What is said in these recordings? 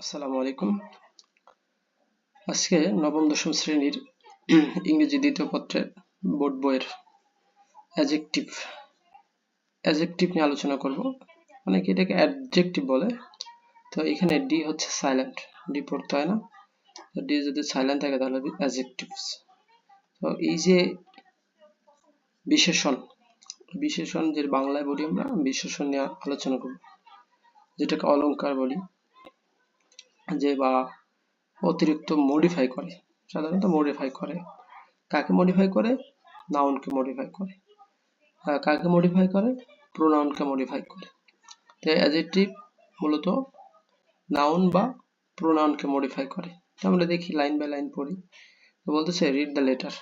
আসসালামু আলাইকুম। আজকে নবম দশম শ্রেণীর ইংরেজি দ্বিতীয় পত্রের বোর্ড বইয়ের অ্যাডজেক্টিভ নিয়ে আলোচনা করব। অনেকে এটাকে অ্যাডজেক্টিভ বলে। তো এখানে ডি হচ্ছে সাইলেন্ট, ডি পড়তে হয় না। তো ডি যদি সাইলেন্ট থাকে তাহলে অ্যাডজেক্টিভস। তো এই যে বিশেষণ যে বাংলায় বলি আমরা বিশেষণ নিয়ে আলোচনা করব, যেটাকে অলংকার বলি, যে বা অতিরিক্ত মডিফাই করে, সাধারণত মডিফাই করে। কাকে মডিফাই করে? নাউনকে মডিফাই করে। কাকে মডিফাই করে? প্রোনাউনকে মডিফাই করে। তাই অ্যাডজেক্টিভ মূলত নাউন বা প্রোনাউনকে মডিফাই করে। আমরা দেখি লাইন বাই লাইন পড়ি। বলতেছে রিড দ্য লেটার।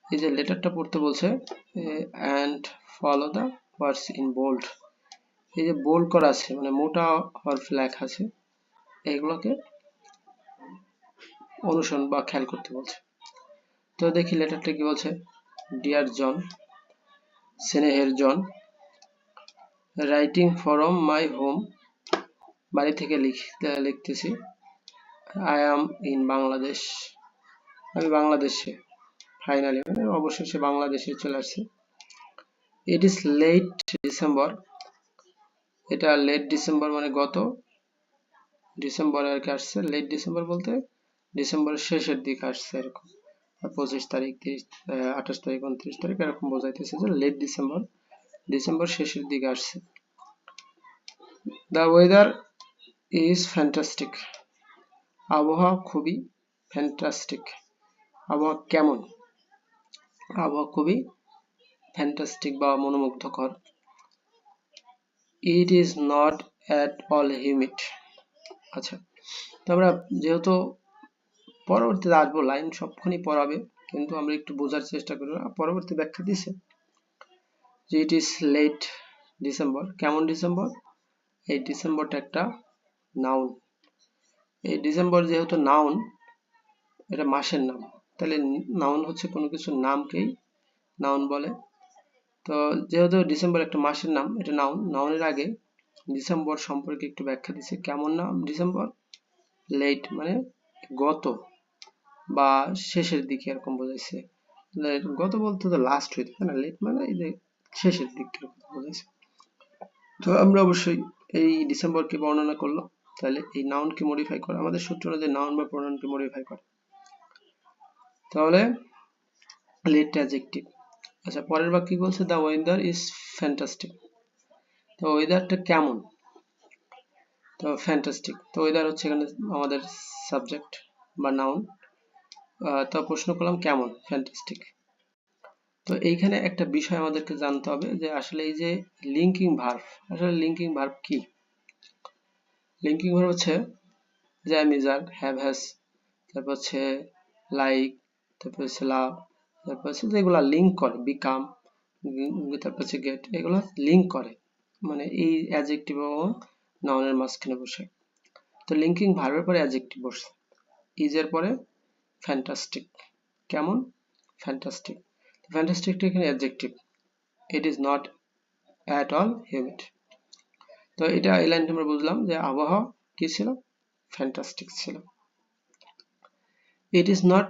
এই যে লেটারটা পড়তে বলছে, and follow the words in bold. এই যে বোল্ড করা আছে মানে মোটা হরফ লেখা আছে, এগুলোকে অনুসরণ বা খেয়াল করতে বলছে। তো দেখি লেটারটা কি বলছে। ডিয়ার জন, স্নেহের জন, রাইটিং ফ্রম মাই হোম, বাড়ি থেকে লিখতেছি। আই অ্যাম ইন বাংলাদেশ, আমি বাংলাদেশে। ফাইনালি মানে অবশেষে বাংলাদেশে চলে আসছে। ইট ইজ লেট ডিসেম্বর, এটা লেট ডিসেম্বর মানে গত ডিসেম্বরে আর কি আসছে। লেট ডিসেম্বর বলতে ডিসেম্বরের শেষের দিকে আসছে এরকম, 25 তারিখ, 28 তারিখ, 29 তারিখ এরকম বোঝাইতেছে যে লেট ডিসেম্বর, ডিসেম্বর শেষের দিকে আসছে। দ্য ওয়েদার ইজ ফ্যান্টাস্টিক, আবহাওয়া খুবই ফ্যান্টাস্টিক। আবহাওয়া কেমন? আবহাওয়া খুবই ফ্যান্টাস্টিক বা মনোমুগ্ধকর। It is not at all humid. আচ্ছা, তো আমরা যেহেতু পরবর্তীতে আসবো, লাইন সবখানি পড়াবে, কিন্তু আমরা একটু বোঝার চেষ্টা করি। পরবর্তী ব্যাখ্যা দিছে যে ইট ইজ লেট ডিসেম্বর। কেমন ডিসেম্বর? এই ডিসেম্বরটা একটা নাউন। এই ডিসেম্বর যেহেতু নাউন, এটা মাসের নাম, তাহলে নাউন হচ্ছে কোনো কিছুর নামকেই নাউন বলে। তো যেহেতু ডিসেম্বর একটা মাসের নাম, এটা নাউন। নাউনের আগে ডিসেম্বর সম্পর্কে একটু ব্যাখ্যা দিচ্ছে। কেমন নাম ডিসেম্বর? লেট মানে গত বা শেষের দিকে এরকম বোঝাইছে। গত বলতে তো লাস্ট হইতে না, লেট মানে এই যে শেষের দিকে বোঝাইছে। তো আমরা অবশ্যই এই ডিসেম্বরকে বর্ণনা করলো, তাহলে এই নাউনকে মডিফাই করে, আমাদের সূত্র অনুযায়ী নাউন বা প্রোনাউনকে মডিফাই করে, তাহলে লেট অ্যাডজেক্টিভ। আচ্ছা, পরের বাক্য কি বলছে? The weather is fantastic. তো ওয়েদারটা কেমন? তো ফ্যান্টাস্টিক। তো ওয়েদার হচ্ছে এখানে আমাদের সাবজেক্ট বা নাউন। তো প্রশ্ন করলাম কেমন? ফ্যান্টাস্টিক। তো এইখানে একটা বিষয় আমাদেরকে জানতে হবে যে আসলে এই যে লিঙ্কিং ভার্ব, আসলে লিঙ্কিং ভার্ব কি? লিঙ্কিং ভার্ব হচ্ছে যে মিজার, হ্যাভ, হ্যাজ, তারপর হচ্ছে লাইক, তারপর হচ্ছে লাভ, তারপর হচ্ছে যেগুলা লিঙ্ক করে, বিকাম, তারপর হচ্ছে গেট, এগুলো লিঙ্ক করে, মানে এই অ্যাডজেক্টিভ এবং নাউনের মাঝখানে বসে। তো লিঙ্কিং ভার্বের পরে অ্যাডজেক্টিভ বসছে। ইজের পরে ফ্যান্টাস্টিক। কেমন? ফ্যান্টাস্টিক। ফ্যান্টাস্টিকটা এখানে adjective. It is not at all humid. তো এটা এই লাইনটা আমরা বুঝলাম যে আবহাওয়া কি ছিল? ফ্যান্টাস্টিক ছিল। It is not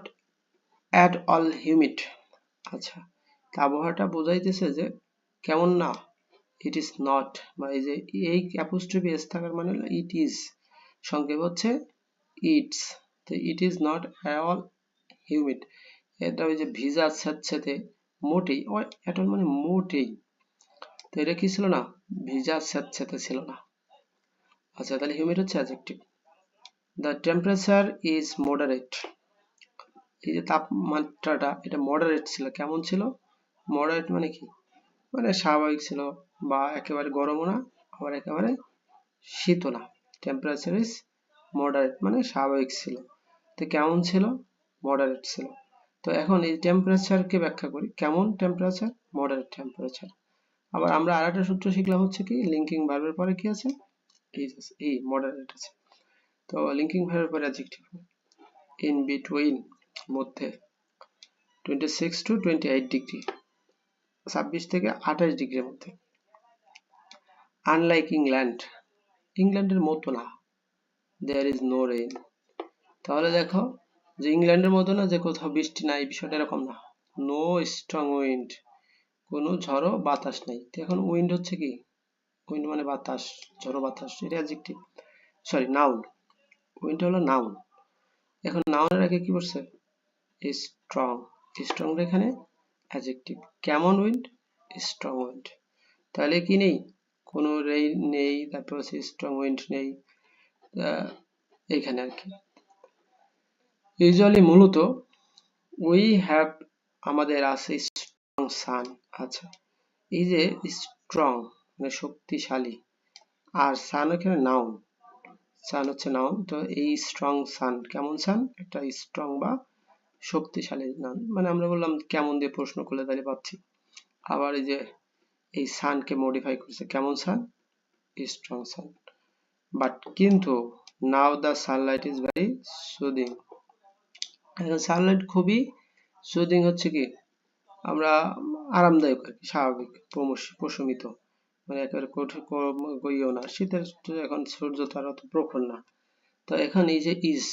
at all humid. আচ্ছা, আবহাওয়াটা বোঝাইতেছে যে কেমন না। ইট ইজ নট, বা এই যে এই অ্যাপোস্ট্রফি এস থাকার মানে হলো ইট ইজ, সংক্ষেপ হচ্ছে ইটস। তো it is not all humid, এটা ওই যে ভিজা স্যাঁতস্যাঁতে, মোটেই, অ্যাট অল মানে মোটেই। তো এটা কি ছিল না? ভিজা স্যাঁতস্যাঁতে ছিল না। আচ্ছা, তাহলে হিউমিড হচ্ছে adjective. The temperature is moderate. এই যে তাপমাত্রাটা, এটা মডারেট ছিল। কেমন ছিল? মডারেট মানে কি? মানে স্বাভাবিক ছিল, বা একেবারে গরমও না, আবার একেবারে শীতও না। টেম্পারেচার ইজ মডারেট মানে স্বাভাবিক ছিল। তো কেমন ছিল? মডারেট ছিল। তো এখন এই টেম্পারেচারকে ব্যাখ্যা করি। কেমন টেম্পারেচার? Moderate temperature. আবার আমরা আরেকটা সূত্র শিখলাম হচ্ছে কি, লিঙ্কিং ভার্বের পরে কি আছে? এই মডারেট আছে। তো লিঙ্কিং ভার্বের পরে অ্যাডজেক্টিভ। ইন বিটুইন, মধ্যে। 26 to 28 ডিগ্রি, 26 থেকে 28 ডিগ্রির মধ্যে। আনলাইক ইংল্যান্ড, ইংল্যান্ডের মতো না, there is no rain। তাহলে দেখো যে ইংল্যান্ডের মতো না যে কোথাও বৃষ্টি নাই, বিষয়টা এরকম না। নো স্ট্রং উইন্ড, কোনো ঝড়ো বাতাস নেই। তো এখন উইন্ড হচ্ছে কি, উইন্ড মানে বাতাস, ঝড়ো বাতাস, এটা অ্যাডজেক্টিভ, সরি নাউন। উইন্ড হলো নাউন। এখন নাউনের আগে কি বলছে, স্ট্রং, স্ট্রং এখানে অ্যাডজেক্টিভ। কেমন উইন্ড, স্ট্রং উইন্ড। তাহলে কি নেই, কোনো রেইন নেই, তারপর হচ্ছে স্ট্রং উইন্ড নেই এইখানে আর কি। ইউজুয়ালি মূলত উই হ্যাভ, আমাদের আছে স্ট্রং সান। আচ্ছা, এই যে স্ট্রং মানে শক্তিশালী, আর সান এখানে নাউন, সান হচ্ছে নাউন। তো এই স্ট্রং সান, কেমন সান, একটা স্ট্রং বা শক্তিশালী নাউন। মানে আমরা বললাম কেমন দিয়ে প্রশ্ন করলে তাহলে পাচ্ছি। আবার এই যে এই সানকে মডিফাই করছে, কেমন সান, স্ট্রং সান। বাট কিন্তু now the sunlight is very soothing, এখন সানলাইট খুবই সুদিং হচ্ছে কি, আমরা আরামদায়ক আর কি, স্বাভাবিক, প্রশমিত, মানে একেবারে কইও না, শীতের এখন সূর্য তার অত প্রখর না। তো এখন এই যে ইজ,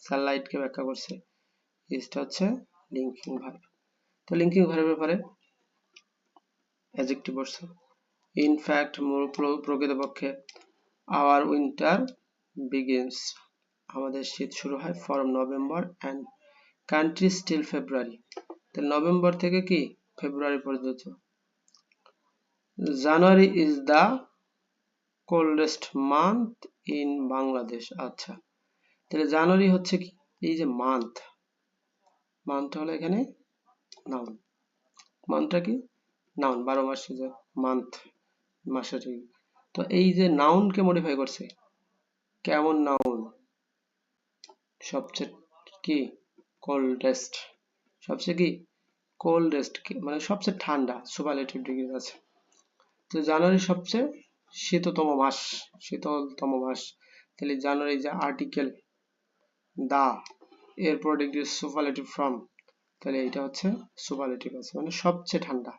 সানলাইট কে ব্যাখ্যা করছে, ইজটা হচ্ছে লিঙ্কিং ভার্ব। তো লিঙ্কিং ভার্বের পরে অ্যাডজেক্টিভ বসছে। ইনফ্যাক্ট, প্রকৃতপক্ষে, আওয়ার উইন্টার বিগিনস, আমাদের শীত শুরু হয় from November and countries till February, তো নভেম্বর থেকে কি ফেব্রুয়ারি পর্যন্ত। January is the coldest month in Bangladesh. আচ্ছা, তাহলে জানুয়ারি হচ্ছে কি, এই যে মান্থ, মান্থ হলো এখানে নাউন, মান্থটা কি নাউন, 12 মাসে যে মান্থ, মাসের। তো এই যে নাউনকে মডিফাই করছে, কেমন নাউন, সবচেয়ে কি কোল্ডেস্ট, সবচেয়ে কি কোল্ডেস্ট মানে সবচেয়ে ঠান্ডা, সুপারলেটিভ ডিগ্রি আছে। তো জানুয়ারি সবচেয়ে শীততম মাস, শীতলতম মাস। তাহলে জানুয়ারি যে আর্টিকেল দা, এরপর ডিগ্রি সুপারলেটিভ ফ্রম, তাহলে এটা হচ্ছে সুপারলেটিভ আছে, মানে সবচেয়ে ঠান্ডা।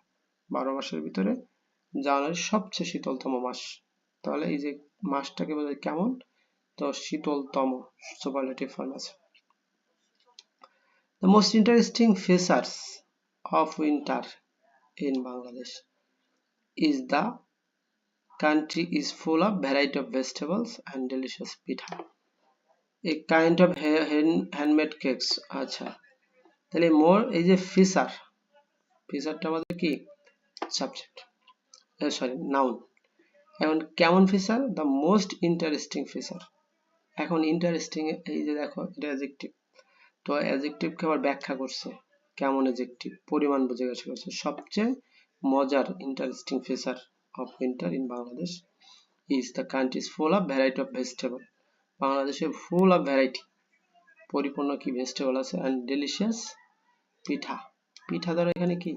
12 মাসের ভিতরে জানুয়ারি সবচেয়ে শীতলতম মাস। তাহলে এই যে মাসটাকে বোঝায় কেমন, তো শীতলতম, সুপারলেটিভ ফর্ম আছে। The most interesting features of winter in Bangladesh is the country is full of variety of vegetables and delicious pitha, a kind of handmade cakes। আচ্ছা, তাহলে মোর এই যে ফিচার, ফিচারটা আমাদের কি সাবজেক্ট, সরি নাউন। এখন কেমন feature, the most interesting feature. এখন interesting, এই যে দেখো এটা অ্যাডজেক্টিভ, তো অ্যাডজেক্টিভকে আবার ব্যাখ্যা করছে, কেমন অ্যাডজেক্টিভ, পরিমাণ জিজ্ঞাসা করছে। সবচেয়ে মজার, interesting feature of winter in Bangladesh is the country is full of variety of vegetable, বাংলাদেশে ফুল অফ ভ্যারাইটি, পরিপূর্ণ কি ভেজিটেবল আছে, অ্যান্ড ডেলিশিয়াস পিঠা, পিঠা ধরো এখানে কি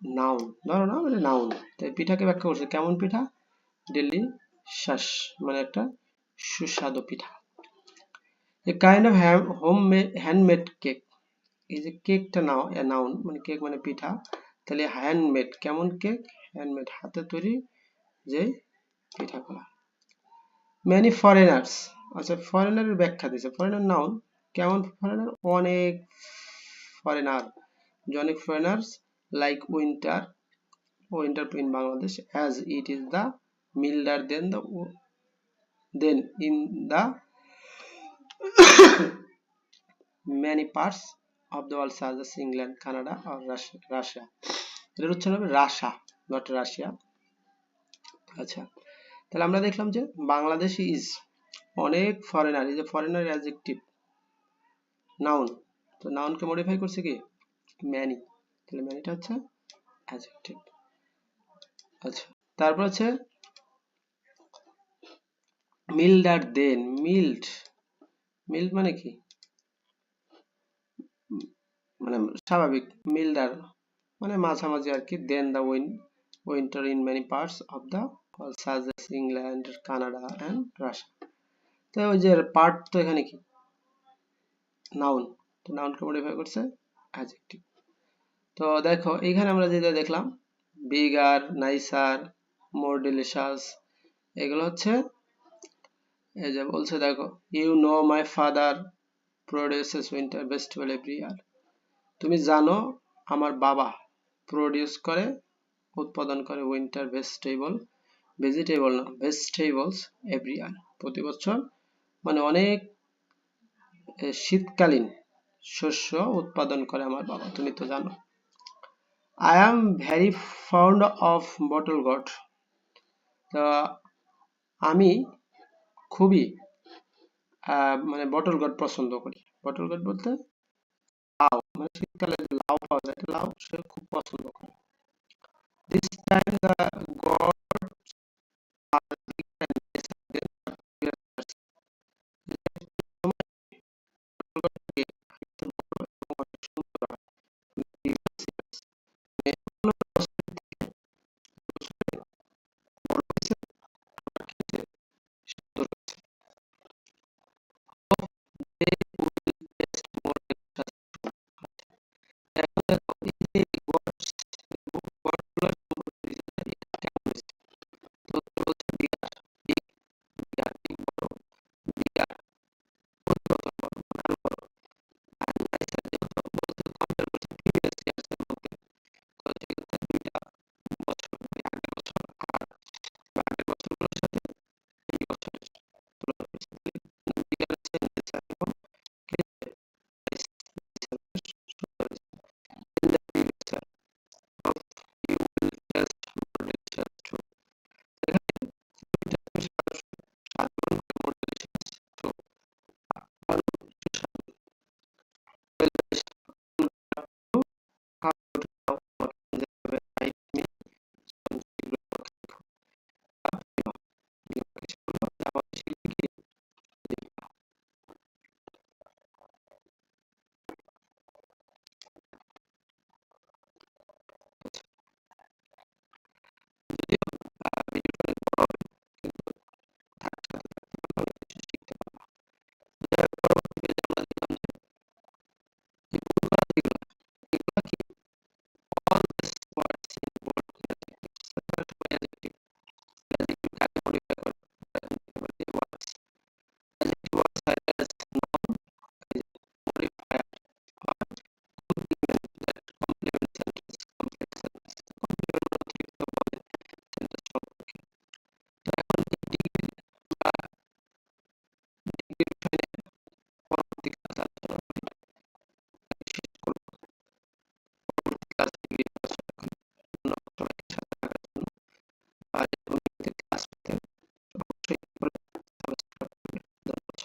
নাউন, ধরো না মানে নাউন, তাই পিঠাকে ব্যাখ্যা করছে কেমন পিঠা, ডেলিশাস মানে একটা সুস্বাদু পিঠা। A kind of handmade cake, এই যে কেকটা নাউন, মানে কেক মানে পিঠা, তাহলে হ্যান্ডমেড, কেমন কেক, হ্যান্ডমেড হাতে তৈরি যে পিঠা করা। মেনি ফরেনার্স, আচ্ছা ফরেনারের ব্যাখ্যা দিয়েছে, ফরেনার নাউন, কেমন ফরেনার, অনেক ফরেনার, অনেক foreigners like winter, winter in Bangladesh as it is the milder than in the many parts of the world such as England, Canada or Russia। এর উচ্চারণ হবে রাশা, not Russia. আচ্ছা, তাহলে আমরা দেখলাম যে বাংলাদেশে ইজ অনেক ফরেনার, এই যে ফরেনার অ্যাডজেক্টিভ নাউন, তো নাউনকে মডিফাই করছে কি ম্যানি, তাহলে ম্যানিটা হচ্ছে অ্যাডজেক্টিভ। আচ্ছা, তারপর হচ্ছে মিল্ডার দেন, মিল্ড, মিল্ড মানে কি, মানে স্বাভাবিক, মিল্ডার মানে মাঝামাঝি আর কি, then the winter in many parts of the world such as England, Canada and Russia. তো ওই যে পার্ট, তো এখানে কি নাউন, তো নাউনকে মডিফাই করছে অ্যাডজেক্টিভ। তো দেখো এখানে আমরা যেটা দেখলাম বিগার, নাইসার, মোর ডিলিশাস, এগুলো হচ্ছে এই যে বলছে দেখো, you know my father produces winter vegetable every year. তুমি জানো আমার বাবা প্রডিউস করে, উৎপাদন করে উইন্টার ভেজিটেবল না ভেজিটেবলস এভরি ইয়ার, প্রতি বছর, মানে অনেক শীতকালীন শস্য উৎপাদন করে আমার বাবা, তুমি তো জানো। I am very found of bottle goat. তো আমি খুবই মানে বটল গট পছন্দ করি। বটল গট বলতে লাউ, মানে শীতকালে যে লাউ পাওয়া যায়, লাউ সে খুব পছন্দ করে। This time